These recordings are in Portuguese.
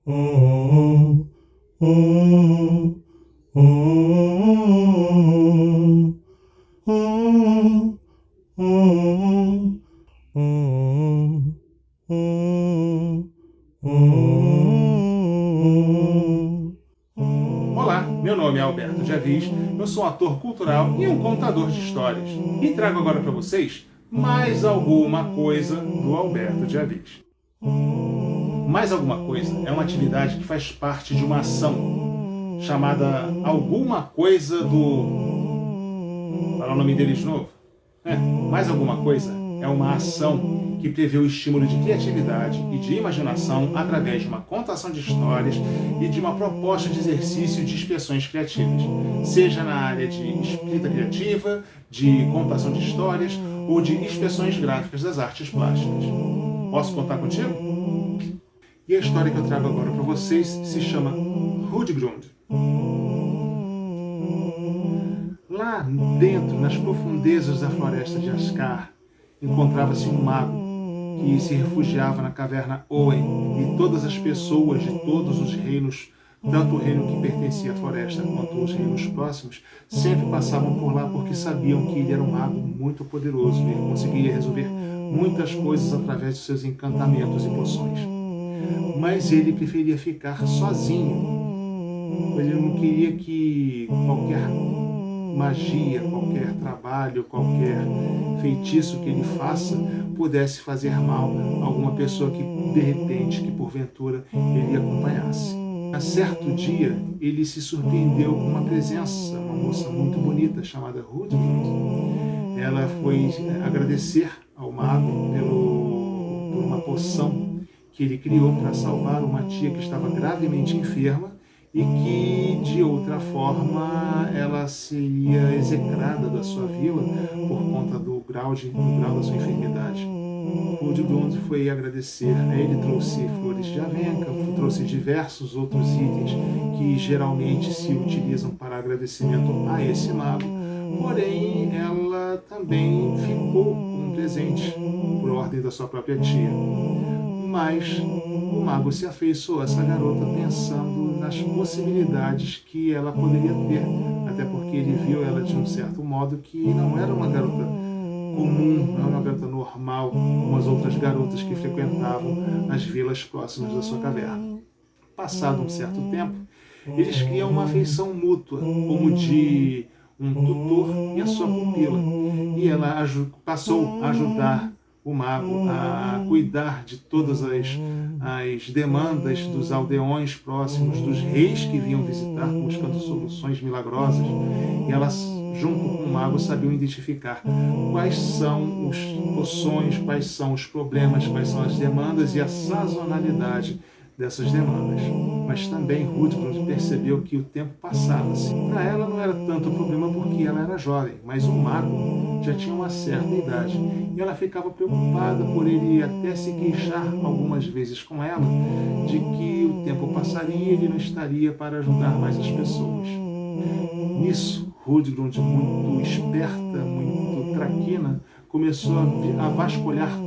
Oh, oh, oh, oh, oh, oh, Olá, meu nome é Alberto de Aviz, eu sou um ator cultural e um contador de histórias. E trago agora para vocês mais alguma coisa do Alberto de Aviz. Mais alguma coisa é uma atividade que faz parte de uma ação chamada alguma coisa do... Fala o nome dele de novo. Mais alguma coisa é uma ação que prevê o estímulo de criatividade e de imaginação através de uma contação de histórias e de uma proposta de exercício de expressões criativas, seja na área de escrita criativa, de contação de histórias ou de expressões gráficas das artes plásticas. Posso contar contigo? E a história que eu trago agora para vocês se chama Hudgrund. Lá dentro, nas profundezas da floresta de Ascar, encontrava-se um mago que se refugiava na caverna Owen, e todas as pessoas de todos os reinos, tanto o reino que pertencia à floresta quanto os reinos próximos, sempre passavam por lá porque sabiam que ele era um mago muito poderoso e ele conseguia resolver muitas coisas através de seus encantamentos e poções. Mas ele preferia ficar sozinho. Ele não queria que qualquer magia, qualquer trabalho, qualquer feitiço que ele faça pudesse fazer mal a alguma pessoa que, de repente, que porventura ele acompanhasse. A certo dia, ele se surpreendeu com uma presença, uma moça muito bonita chamada Hudgrund. Ela foi agradecer ao mago por uma poção que ele criou para salvar uma tia que estava gravemente enferma e que, de outra forma, ela seria execrada da sua vila por conta do grau da sua enfermidade. Hudgrund foi agradecer, ele trouxe flores de avenca, trouxe diversos outros itens que geralmente se utilizam para agradecimento a esse mago, porém ela também ficou com um presente por ordem da sua própria tia. Mas o mago se afeiçoou a essa garota pensando nas possibilidades que ela poderia ter, até porque ele viu ela de um certo modo que não era uma garota comum, não era uma garota normal, como as outras garotas que frequentavam as vilas próximas da sua caverna. Passado um certo tempo, eles criam uma afeição mútua, como de um tutor e a sua pupila, e ela passou a ajudar o mago a cuidar de todas as demandas dos aldeões próximos, dos reis que vinham visitar buscando soluções milagrosas. E elas, junto com o mago, sabiam identificar quais são os poções, quais são os problemas, quais são as demandas e a sazonalidade dessas demandas. Mas também Hudgrund percebeu que o tempo passava-se. Para ela não era tanto problema porque ela era jovem, mas o mago já tinha uma certa idade. E ela ficava preocupada por ele até se queixar algumas vezes com ela de que o tempo passaria e ele não estaria para ajudar mais as pessoas. Nisso, Hudgrund, muito esperta, muito traquina, começou a vasculhar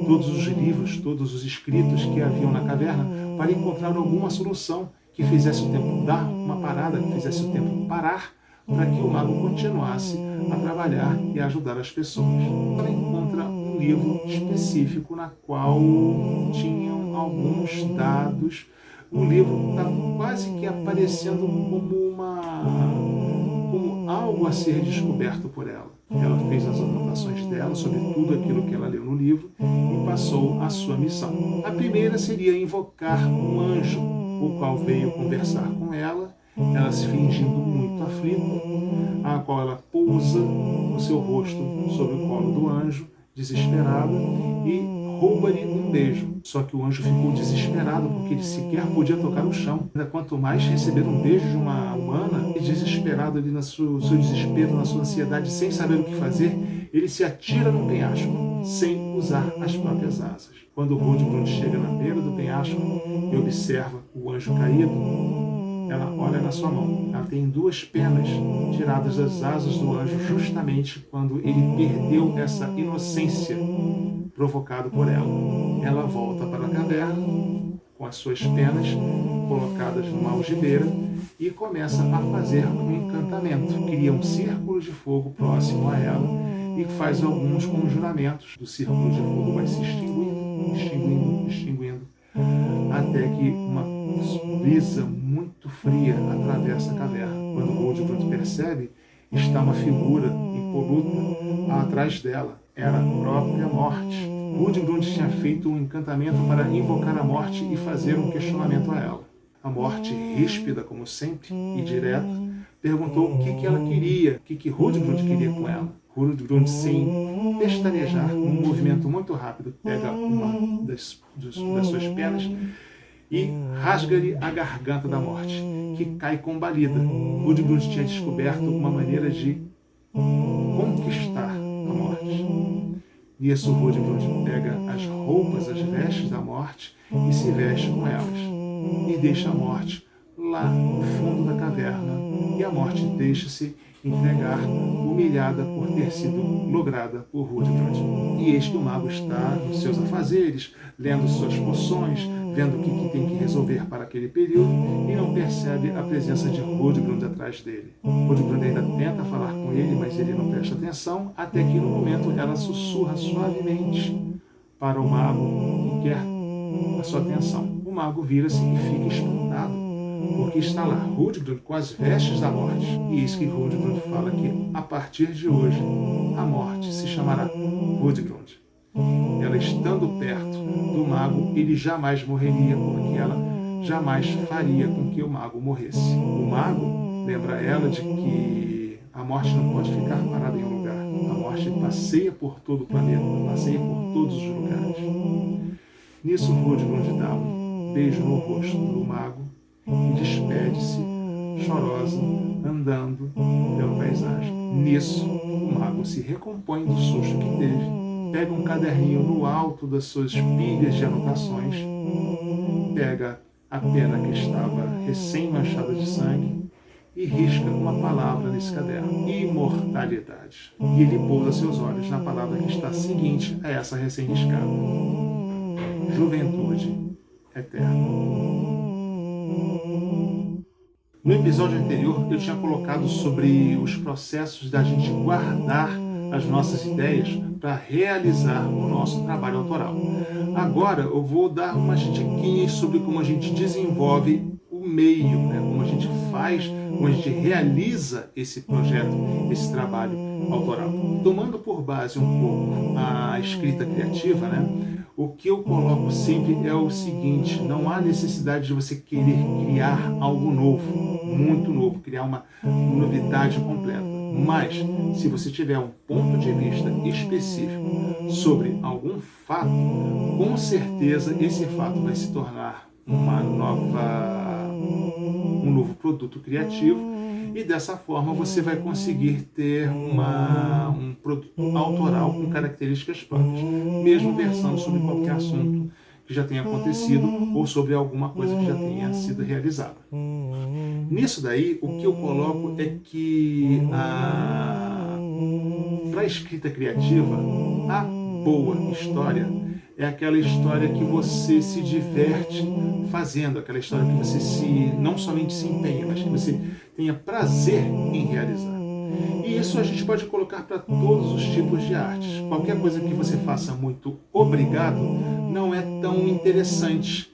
todos os livros, todos os escritos que haviam na caverna para encontrar alguma solução que fizesse o tempo dar uma parada, que fizesse o tempo parar, para que o mago continuasse a trabalhar e a ajudar as pessoas. Ela encontra um livro específico na qual tinham alguns dados. O livro está quase que aparecendo como algo a ser descoberto por ela. Ela fez as anotações dela sobre tudo aquilo que ela leu no livro e passou a sua missão. A primeira seria invocar um anjo, o qual veio conversar com ela, ela se fingindo muito aflita, a qual ela pousa o seu rosto sobre o colo do anjo, desesperada, e rouba-lhe um beijo. Só que o anjo ficou desesperado porque ele sequer podia tocar o chão. Quanto mais receber um beijo de uma humana, e desesperado ali no seu desespero, na sua ansiedade, sem saber o que fazer, ele se atira no penhasco, sem usar as próprias asas. Quando Hudgrund chega na beira do penhasco e observa o anjo caído, ela olha na sua mão. Ela tem duas penas tiradas das asas do anjo justamente quando ele perdeu essa inocência provocada por ela. Ela volta para a caverna com as suas penas colocadas numa algibeira e começa a fazer um encantamento. Cria um círculo de fogo próximo a ela e faz alguns conjuramentos. O círculo de fogo vai se extinguindo, até que uma brisa muito fria atravessa a caverna. Quando Hildegard percebe, está uma figura impoluta atrás dela. Era a própria morte. Hildegard tinha feito um encantamento para invocar a morte e fazer um questionamento a ela. A morte, ríspida como sempre e direta, perguntou o que ela queria, o que Hildegard queria com ela. Hildegard, sem pestanejar, num movimento muito rápido, pega uma das suas penas e rasga-lhe a garganta da morte, que cai combalida. Hildegard tinha descoberto uma maneira de conquistar a morte. Nisso, Hildegard pega as roupas, as vestes da morte e se veste com elas. E deixa a morte lá no fundo da caverna. E a morte deixa-se entregar, humilhada por ter sido lograda por Hildegard. E eis que o mago está nos seus afazeres, lendo suas poções, vendo o que tem que resolver para aquele período, e não percebe a presença de Hildegard atrás dele. Hildegard ainda tenta falar com ele, mas ele não presta atenção, até que no momento ela sussurra suavemente para o mago e quer a sua atenção. O mago vira-se e fica espantado, porque está lá Hildegard com as vestes da morte. E eis que Hildegard fala que, a partir de hoje, a morte se chamará Hildegard. Ela estando perto do mago, ele jamais morreria, porque ela jamais faria com que o mago morresse. O mago lembra ela de que a morte não pode ficar parada em um lugar. A morte passeia por todo o planeta, passeia por todos os lugares. Nisso, Hildegard dá um beijo no rosto do mago e despede-se, chorosa, andando pela paisagem. Nisso, o mago se recompõe do susto que teve, pega um caderninho no alto das suas pilhas de anotações, pega a pena que estava recém-manchada de sangue e risca uma palavra nesse caderno: imortalidade. E ele pousa seus olhos na palavra que está seguinte a essa recém-riscada: juventude eterna. No episódio anterior, eu tinha colocado sobre os processos da gente guardar as nossas ideias para realizar o nosso trabalho autoral. Agora eu vou dar umas diquinhas sobre como a gente desenvolve o meio, como a gente faz, como a gente realiza esse projeto, esse trabalho autoral. Tomando por base um pouco a escrita criativa, o que eu coloco sempre é o seguinte: não há necessidade de você querer criar algo novo, muito novo, criar uma novidade completa. Mas, se você tiver um ponto de vista específico sobre algum fato, com certeza esse fato vai se tornar um novo produto criativo, e dessa forma você vai conseguir ter um produto autoral com características próprias, mesmo versando sobre qualquer assunto que já tenha acontecido ou sobre alguma coisa que já tenha sido realizada. Nisso daí, o que eu coloco é que para a escrita criativa, a boa história é aquela história que você se diverte fazendo, aquela história que você não somente se empenha, mas que você tenha prazer em realizar. E isso a gente pode colocar para todos os tipos de artes. Qualquer coisa que você faça muito obrigado não é tão interessante,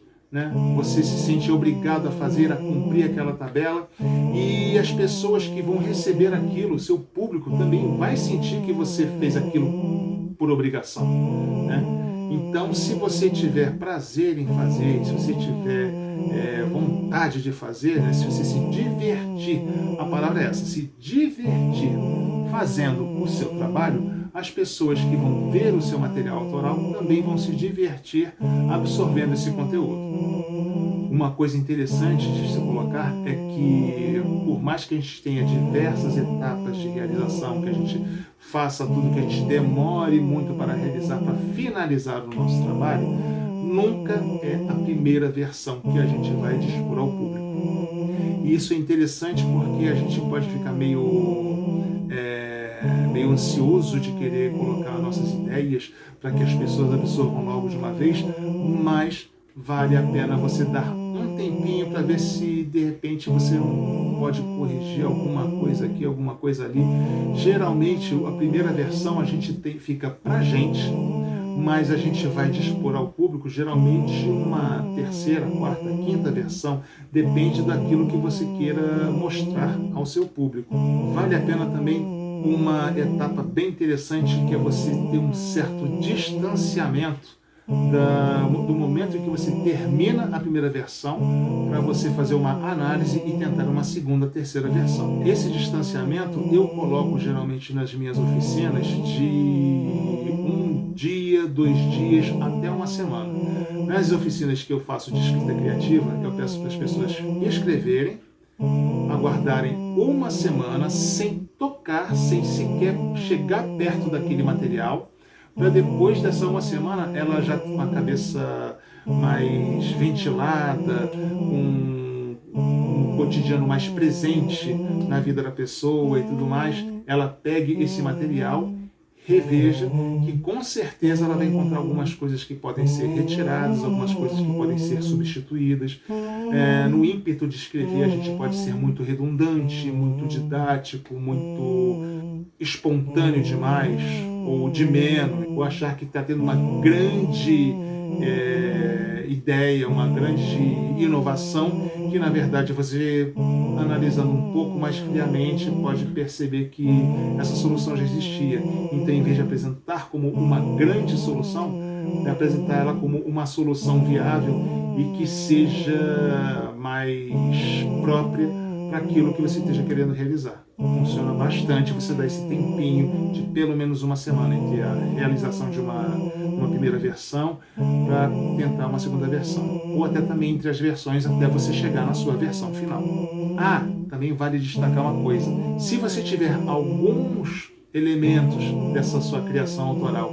Você se sente obrigado a fazer, a cumprir aquela tabela, e as pessoas que vão receber aquilo, seu público, também vai sentir que você fez aquilo por obrigação, Então, se você tiver prazer em fazer, se você tiver vontade de fazer, se você se divertir, a palavra é essa, se divertir fazendo o seu trabalho, as pessoas que vão ver o seu material autoral também vão se divertir absorvendo esse conteúdo. Uma coisa interessante de se colocar é que, por mais que a gente tenha diversas etapas de realização, que a gente faça tudo, que a gente demore muito para realizar, para finalizar o nosso trabalho, nunca é a primeira versão que a gente vai dispor ao público. E isso é interessante porque a gente pode ficar meio ansioso de querer colocar nossas ideias para que as pessoas absorvam logo de uma vez, mas vale a pena você dar um tempinho para ver se de repente você não pode corrigir alguma coisa aqui, alguma coisa ali. Geralmente a primeira versão a gente fica pra gente, mas a gente vai dispor ao público geralmente uma terceira, quarta, quinta versão, depende daquilo que você queira mostrar ao seu público. Vale a pena também uma etapa bem interessante, que é você ter um certo distanciamento do momento em que você termina a primeira versão para você fazer uma análise e tentar uma segunda, terceira versão. Esse distanciamento eu coloco geralmente nas minhas oficinas de 1 dia, 2 dias, até uma semana. Nas oficinas que eu faço de escrita criativa, eu peço para as pessoas escreverem, aguardarem uma semana sem tocar, sem sequer chegar perto daquele material, para depois dessa uma semana ela já com a cabeça mais ventilada, um cotidiano mais presente na vida da pessoa e tudo mais, ela pegue esse material, reveja, que com certeza ela vai encontrar algumas coisas que podem ser retiradas, algumas coisas que podem ser substituídas. No ímpeto de escrever, a gente pode ser muito redundante, muito didático, muito espontâneo demais, ou de menos, ou achar que está tendo uma grande ideia, uma grande inovação, que na verdade você, analisando um pouco mais friamente, pode perceber que essa solução já existia. Então, em vez de apresentar como uma grande solução, apresentar ela como uma solução viável e que seja mais própria para aquilo que você esteja querendo realizar. Funciona bastante você dar esse tempinho de pelo menos uma semana entre a realização de uma primeira versão para tentar uma segunda versão, ou até também entre as versões até você chegar na sua versão final. Também vale destacar uma coisa: se você tiver alguns elementos dessa sua criação autoral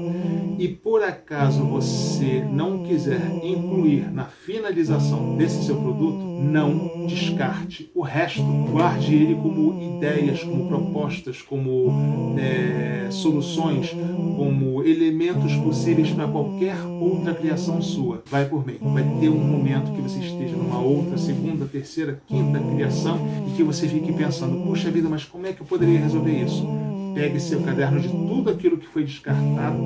e por acaso você não quiser incluir na finalização desse seu produto, não descarte o resto. Guarde ele como ideias, como propostas, como soluções, como elementos possíveis para qualquer outra criação sua. Vai por mim. Vai ter um momento que você esteja numa outra, segunda, terceira, quinta criação e que você fique pensando: puxa vida, mas como é que eu poderia resolver isso? Pegue seu caderno de tudo aquilo que foi descartado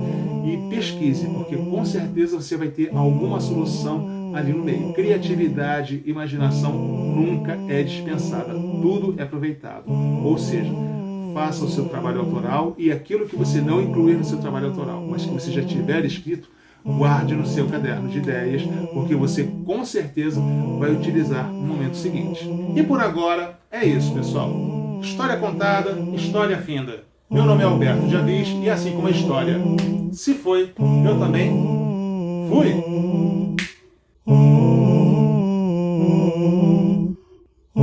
e pesquise, porque com certeza você vai ter alguma solução ali no meio. Criatividade, imaginação nunca é dispensada, tudo é aproveitado. Ou seja, faça o seu trabalho autoral e aquilo que você não incluir no seu trabalho autoral, mas que você já tiver escrito, guarde no seu caderno de ideias, porque você com certeza vai utilizar no momento seguinte. E por agora é isso, pessoal. História contada, história finda. Meu nome é Alberto Javis e assim como a história se foi, eu também fui. Oh